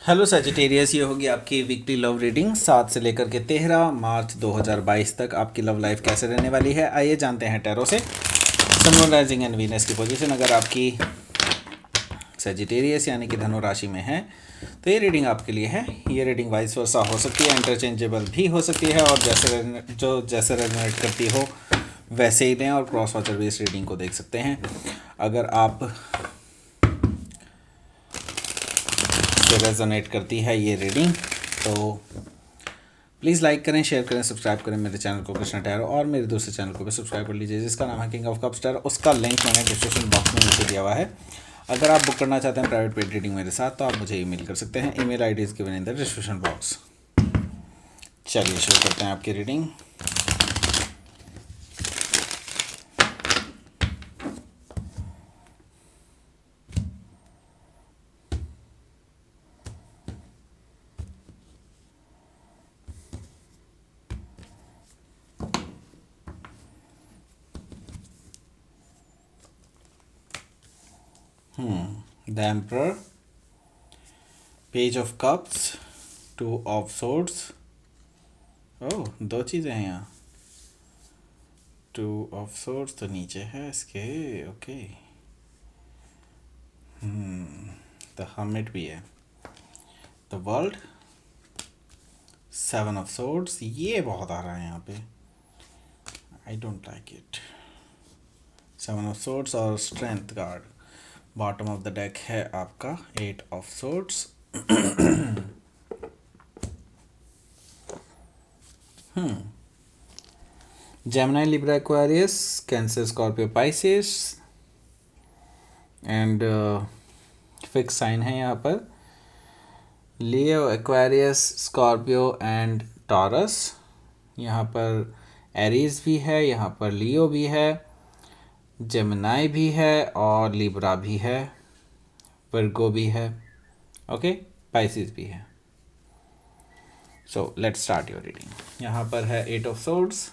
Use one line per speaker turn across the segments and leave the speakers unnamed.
Hello Sagittarius, ये होगी आपकी वीकली लव रीडिंग 7 से लेकर के 13 मार्च 2022 तक। आपकी लव लाइफ कैसे रहने वाली है, आइए जानते हैं टैरो से। सन, मून, राइजिंग एंड वीनस की पोजीशन अगर आपकी सजिटेरियस यानी कि धनु राशि में है तो ये रीडिंग आपके लिए है। ये रीडिंग वाइस वर्सा हो सकती है, इंटरचेंजेबल भी हो सकती है, और जैसे रेजोनेट करती हो वैसे ही लें, और क्रॉस वाचर भी इस रीडिंग को देख सकते हैं। अगर आप से रेजोनेट करती है ये रीडिंग तो प्लीज़ लाइक करें, शेयर करें, सब्सक्राइब करें मेरे चैनल को कृष्णा टैरो, और मेरे दूसरे चैनल को भी सब्सक्राइब कर लीजिए जिसका नाम है किंग ऑफ कप्स टैरो। उसका लिंक मैंने डिस्क्रिप्शन बॉक्स में नीचे दिया हुआ है। अगर आप बुक करना चाहते हैं प्राइवेट पेड रीडिंग मेरे साथ तो आप मुझे ईमेल कर सकते हैं। Email I D is given in the description box. चलिए शुरू करते हैं आपकी रीडिंग। The emperor, page of cups, two of swords. Oh, दो चीज़ें हैं यहाँ। टू ऑफ सोर्ड्स तो नीचे है इसके। ओके, द हर्मिट भी है। द वर्ल्ड, 7 ऑफ सोर्ड्स, ये बहुत आ रहा है यहाँ पे। I don't like it. 7 of swords और strength card. Bottom of the deck है आपका 8 of swords. Gemini, Libra, Aquarius, Cancer, Scorpio, Pisces and fix sign है यहाँ पर। Leo, Aquarius, Scorpio and Taurus. यहाँ पर एरीज भी है, यहाँ पर लियो भी है, जेमिनी भी है और लिब्रा भी है, वर्गो भी है, ओके, पाइसेस भी है। So let's start your reading. यहाँ पर है 8 ऑफ सोर्ड्स।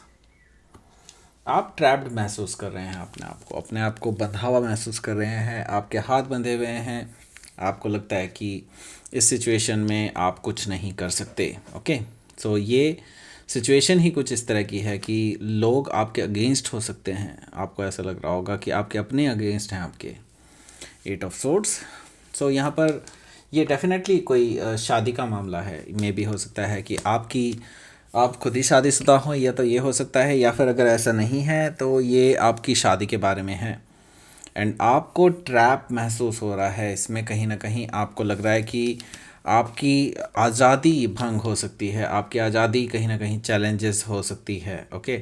आप ट्रैप्ड महसूस कर रहे हैं अपने आप को बंधा हुआ महसूस कर रहे हैं। आपके हाथ बंधे हुए हैं। आपको लगता है कि इस सिचुएशन में आप कुछ नहीं कर सकते। ओके, सो ये सिचुएशन ही कुछ इस तरह की है कि लोग आपके अगेंस्ट हो सकते हैं। आपको ऐसा लग रहा होगा कि आपके अपने अगेंस्ट हैं आपके। 8 ऑफ सोर्ड्स। सो यहाँ पर ये डेफिनेटली कोई शादी का मामला है। मे भी हो सकता है कि आप खुद ही शादीशुदा हो, या तो ये हो सकता है, या फिर अगर ऐसा नहीं है तो ये आपकी शादी के बारे में है। एंड आपको ट्रैप महसूस हो रहा है इसमें। कहीं ना कहीं आपको लग रहा है कि आपकी आज़ादी भंग हो सकती है, आपकी आज़ादी कहीं ना कहीं चैलेंजेस हो सकती है। ओके,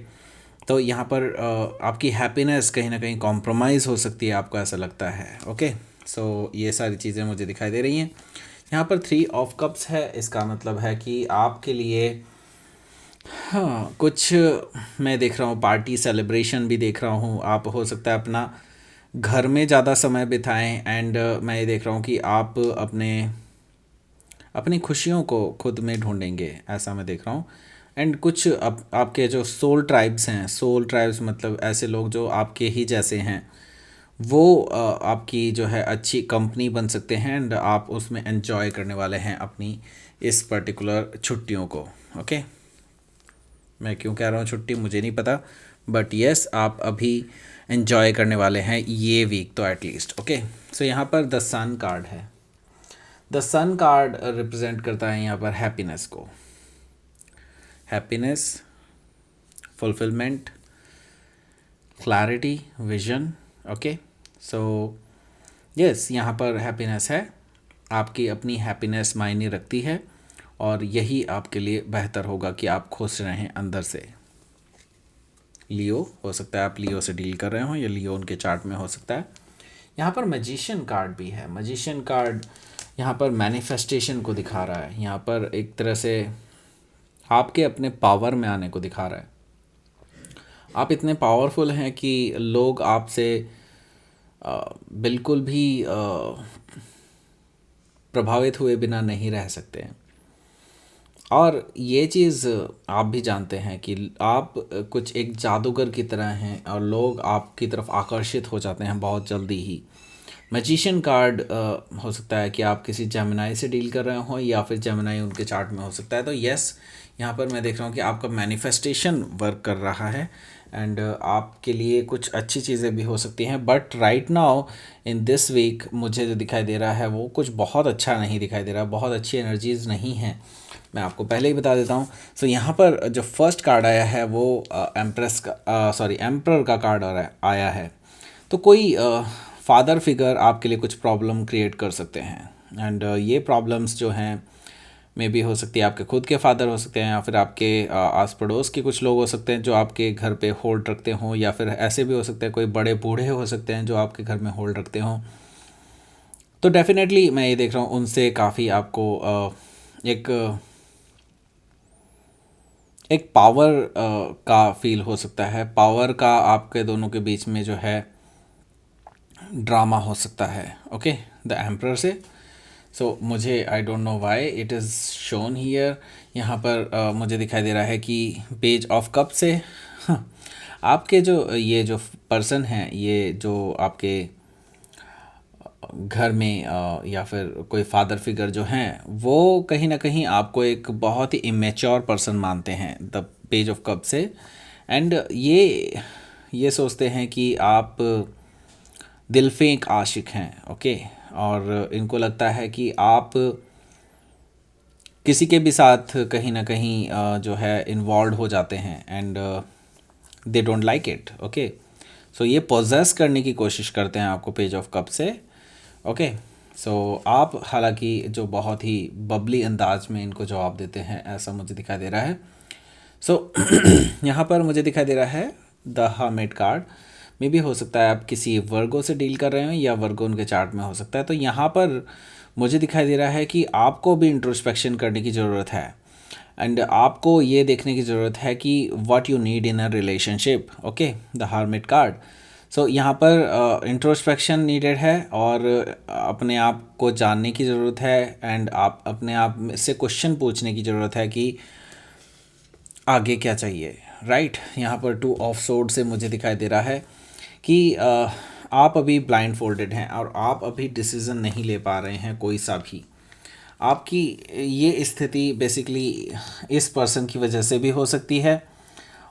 तो यहाँ पर आपकी हैप्पीनेस कहीं ना कहीं कॉम्प्रोमाइज़ हो सकती है, आपको ऐसा लगता है। ओके, सो ये सारी चीज़ें मुझे दिखाई दे रही हैं। यहाँ पर 3 ऑफ कप्स है। इसका मतलब है कि आपके लिए हाँ, कुछ मैं देख रहा हूँ, पार्टी सेलिब्रेशन भी देख रहा हूँ। आप हो सकता है अपना घर में ज़्यादा समय बिताएं। एंड मैं ये देख रहा हूँ कि आप अपनी खुशियों को खुद में ढूंढेंगे, ऐसा मैं देख रहा हूँ। एंड कुछ आपके जो सोल ट्राइब्स हैं, सोल ट्राइब्स मतलब ऐसे लोग जो आपके ही जैसे हैं, वो आपकी जो है अच्छी कंपनी बन सकते हैं। एंड आप उसमें एंजॉय करने वाले हैं अपनी इस पर्टिकुलर छुट्टियों को। ओके, मैं क्यों कह रहा हूँ छुट्टी मुझे नहीं पता, बट यस आप अभी एंजॉय करने वाले हैं ये वीक तो एटलीस्ट। ओके, सो यहाँ पर द सन कार्ड है। द सन कार्ड रिप्रेजेंट करता है यहाँ पर हैप्पीनेस को। Happiness, fulfilment, clarity, vision. Okay, so yes यहाँ पर हैप्पीनेस है। आपकी अपनी हैप्पीनेस मायने रखती है, और यही आपके लिए बेहतर होगा कि आप खुश रहें अंदर से। लियो हो सकता है, आप लियो से डील कर रहे हो, या लियो उनके चार्ट में हो सकता है। यहाँ पर मैजिशियन कार्ड भी है। मैजिशियन कार्ड यहाँ पर मैनिफेस्टेशन को दिखा रहा है। यहाँ पर एक तरह से आपके अपने पावर में आने को दिखा रहा है। आप इतने पावरफुल हैं कि लोग आपसे बिल्कुल भी प्रभावित हुए बिना नहीं रह सकते हैं। और ये चीज़ आप भी जानते हैं कि आप कुछ एक जादूगर की तरह हैं, और लोग आपकी तरफ आकर्षित हो जाते हैं बहुत जल्दी ही। मैजिशियन कार्ड हो सकता है कि आप किसी जेमिनाई से डील कर रहे हो या फिर जेमिनाई उनके चार्ट में हो सकता है। तो यस, यहाँ पर मैं देख रहा हूँ कि आपका मैनिफेस्टेशन वर्क कर रहा है एंड आपके लिए कुछ अच्छी चीज़ें भी हो सकती हैं, but right now in this week मुझे जो दिखाई दे रहा है वो कुछ बहुत अच्छा नहीं दिखाई दे रहा, बहुत अच्छी एनर्जीज़ नहीं हैं। मैं आपको पहले ही बता देता हूँ। सो यहाँ पर जो फर्स्ट कार्ड आया है वो एम्प्रेस का एम्प्रर का कार्ड आया है। तो कोई फादर फिगर आपके लिए कुछ प्रॉब्लम क्रिएट कर सकते हैं एंड ये प्रॉब्लम्स जो हैं मे भी हो सकती है आपके खुद के फादर हो सकते हैं या फिर आपके आस पड़ोस के कुछ लोग हो सकते हैं जो आपके घर पे होल्ड रखते हों, या फिर ऐसे भी हो सकते हैं कोई बड़े बूढ़े हो सकते हैं जो आपके घर में होल्ड रखते हों। तो डेफिनेटली मैं ये देख रहा हूँ उनसे काफ़ी आपको एक एक पावर का फील हो सकता है, पावर का आपके दोनों के बीच में जो है ड्रामा हो सकता है। ओके, द एम्प्रर से। सो मुझे I don't know why it is shown here. यहाँ पर मुझे दिखाई दे रहा है कि पेज ऑफ कप से हाँ, आपके जो ये जो पर्सन हैं, ये जो आपके घर में या फिर कोई फादर फिगर जो हैं वो कहीं ना कहीं आपको एक बहुत ही इमेच्योर पर्सन मानते हैं द पेज ऑफ कप से। एंड ये सोचते हैं कि आप दिल फेंक आशिक हैं। ओके, और इनको लगता है कि आप किसी के भी साथ कहीं ना कहीं जो है इन्वॉल्व हो जाते हैं and they don't like it. Okay, so ये पोजेस करने की कोशिश करते हैं आपको पेज ऑफ कप से। ओके, सो आप हालांकि जो बहुत ही बबली अंदाज में इनको जवाब देते हैं ऐसा मुझे दिखाई दे रहा है। सो यहाँ पर मुझे दिखाई दे रहा है द हर्मिट कार्ड। मे भी हो सकता है आप किसी वर्गो से डील कर रहे हो या वर्गो उनके चार्ट में हो सकता है। तो यहाँ पर मुझे दिखाई दे रहा है कि आपको भी इंट्रोस्पेक्शन करने की ज़रूरत है एंड आपको ये देखने की ज़रूरत है कि what you need in a relationship. Okay, the hermit card. So यहाँ पर इंट्रोस्पेक्शन नीडेड है और अपने आप को जानने की ज़रूरत है एंड आप अपने आप से क्वेश्चन पूछने की ज़रूरत है कि आगे क्या चाहिए। राइट, यहाँ पर 2 ऑफ सोर्ड से मुझे दिखाई दे रहा है कि आप अभी ब्लाइंड फोल्डेड हैं और आप अभी डिसीज़न नहीं ले पा रहे हैं कोई सा भी। आपकी ये स्थिति बेसिकली इस पर्सन की वजह से भी हो सकती है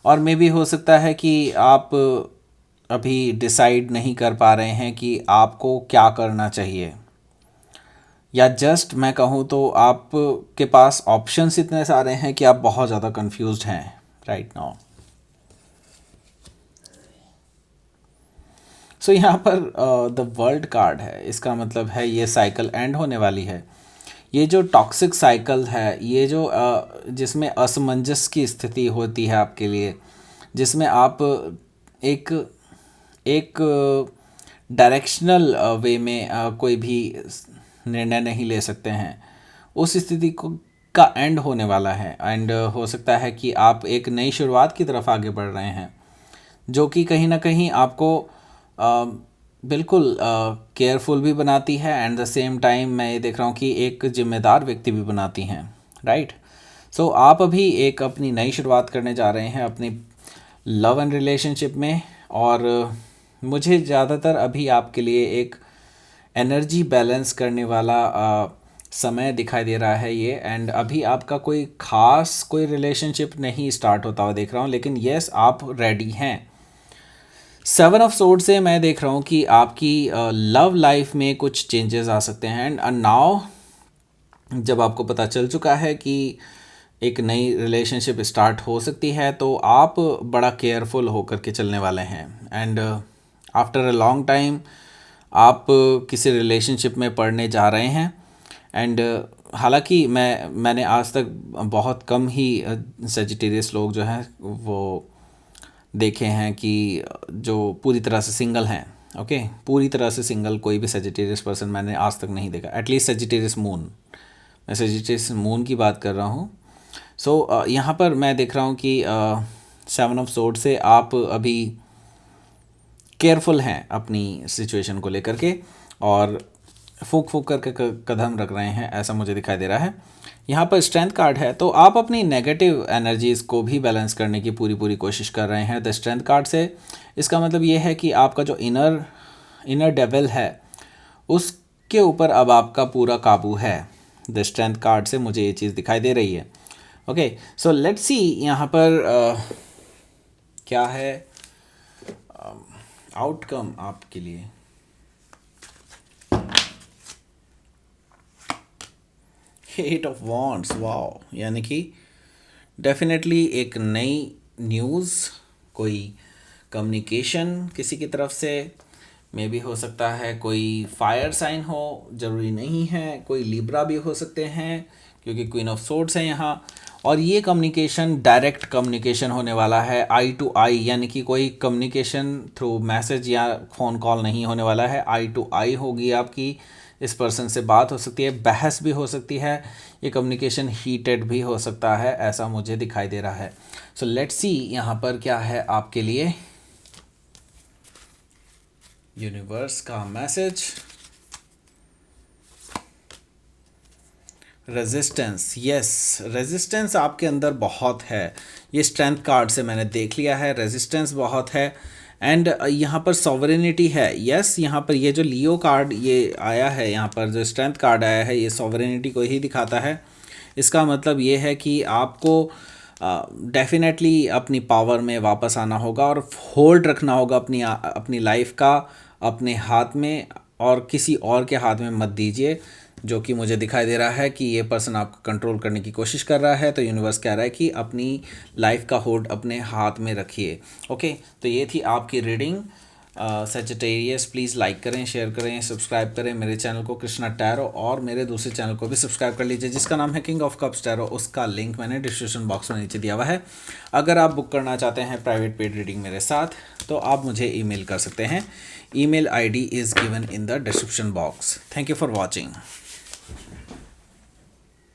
और मे भी हो सकता है कि आप अभी डिसाइड नहीं कर पा रहे हैं कि आपको क्या करना चाहिए, या जस्ट मैं कहूँ तो आप के पास ऑप्शंस इतने सारे हैं कि आप बहुत ज़्यादा कंफ्यूज्ड हैं राइट नाउ। सो यहाँ पर द वर्ल्ड कार्ड है, इसका मतलब है ये साइकिल एंड होने वाली है। ये जो टॉक्सिक साइकिल है, ये जो जिसमें असमंजस की स्थिति होती है आपके लिए, जिसमें आप एक एक डायरेक्शनल वे में कोई भी निर्णय नहीं ले सकते हैं, उस स्थिति को का एंड होने वाला है एंड हो सकता है कि आप एक नई शुरुआत की तरफ आगे बढ़ रहे हैं जो कि कहीं ना कहीं आपको बिल्कुल केयरफुल भी बनाती है एंड द सेम टाइम मैं ये देख रहा हूँ कि एक जिम्मेदार व्यक्ति भी बनाती हैं। राइट, सो आप अभी एक अपनी नई शुरुआत करने जा रहे हैं अपनी लव एंड रिलेशनशिप में और मुझे ज़्यादातर अभी आपके लिए एक एनर्जी बैलेंस करने वाला समय दिखाई दे रहा है ये। एंड अभी आपका कोई ख़ास कोई रिलेशनशिप नहीं स्टार्ट होता हुआ देख रहा हूँ, लेकिन येस आप रेडी हैं। 7 ऑफ सोर्ड से मैं देख रहा हूँ कि आपकी लव लाइफ में कुछ चेंजेस आ सकते हैं एंड नाउ जब आपको पता चल चुका है कि एक नई रिलेशनशिप स्टार्ट हो सकती है तो आप बड़ा केयरफुल होकर के चलने वाले हैं and after a long time आप किसी रिलेशनशिप में पढ़ने जा रहे हैं एंड हालांकि मैंने आज तक बहुत कम ही सेजिटेरियस लोग जो हैं वो देखे हैं कि जो पूरी तरह से सिंगल हैं। ओके, पूरी तरह से सिंगल कोई भी सेजिटेरियस पर्सन मैंने आज तक नहीं देखा, एटलीस्ट सेजिटेरियस मून, मैं सेजिटेरियस मून की बात कर रहा हूँ। सो यहाँ पर मैं देख रहा हूँ कि 7 ऑफ सोर्ड से आप अभी केयरफुल हैं अपनी सिचुएशन को लेकर के और फूक फूक करके कदम रख रहे हैं ऐसा मुझे दिखाई दे रहा है। यहाँ पर स्ट्रेंथ कार्ड है तो आप अपनी नेगेटिव एनर्जीज़ को भी बैलेंस करने की पूरी कोशिश कर रहे हैं द स्ट्रेंथ कार्ड से। इसका मतलब ये है कि आपका जो इनर डेविल है उसके ऊपर अब आपका पूरा काबू है। द स्ट्रेंथ कार्ड से मुझे ये चीज़ दिखाई दे रही है। ओके, सो लेट्स सी यहाँ पर क्या है आउटकम आपके लिए। एट ऑफ वॉन्ड्स, वाओ, यानी कि डेफिनेटली एक नई न्यूज़, कोई कम्युनिकेशन किसी की तरफ से, मे भी हो सकता है कोई फायर साइन हो, ज़रूरी नहीं है, कोई लिब्रा भी हो सकते हैं क्योंकि क्वीन ऑफ सोर्ड्स है यहाँ। और ये कम्युनिकेशन डायरेक्ट कम्युनिकेशन होने वाला है, आई टू आई, यानी कि कोई कम्युनिकेशन थ्रू मैसेज या फ़ोन कॉल नहीं होने वाला है, आई टू आई होगी आपकी। इस पर्सन से बात हो सकती है, बहस भी हो सकती है, ये कम्युनिकेशन हीटेड भी हो सकता है, ऐसा मुझे दिखाई दे रहा है। सो लेट्स सी यहाँ पर क्या है आपके लिए यूनिवर्स का मैसेज। रेजिस्टेंस, यस, रेजिस्टेंस आपके अंदर बहुत है, ये स्ट्रेंथ कार्ड से मैंने देख लिया है, रेजिस्टेंस बहुत है। एंड यहाँ पर सॉवरेनिटी है, यस, यहाँ पर ये जो लियो कार्ड ये आया है, यहाँ पर जो स्ट्रेंथ कार्ड आया है, ये सॉवरेनिटी को ही दिखाता है। इसका मतलब ये है कि आपको डेफिनेटली अपनी पावर में वापस आना होगा और होल्ड रखना होगा अपनी लाइफ का अपने हाथ में, और किसी और के हाथ में मत दीजिए, जो कि मुझे दिखाई दे रहा है कि ये पर्सन आपको कंट्रोल करने की कोशिश कर रहा है। तो यूनिवर्स कह रहा है कि अपनी लाइफ का होल्ड अपने हाथ में रखिए। ओके, तो ये थी आपकी रीडिंग। सजिटेरियस, प्लीज़ लाइक करें, शेयर करें, सब्सक्राइब करें मेरे चैनल को कृष्णा टैरो, और मेरे दूसरे चैनल को भी सब्सक्राइब कर लीजिए जिसका नाम है किंग ऑफ कप्स टैरो। उसका लिंक मैंने डिस्क्रिप्शन बॉक्स में नीचे दिया हुआ है। अगर आप बुक करना चाहते हैं प्राइवेट पेड रीडिंग मेरे साथ, तो आप मुझे ईमेल कर सकते हैं। Email ID is given in the description box. Thank you for watching.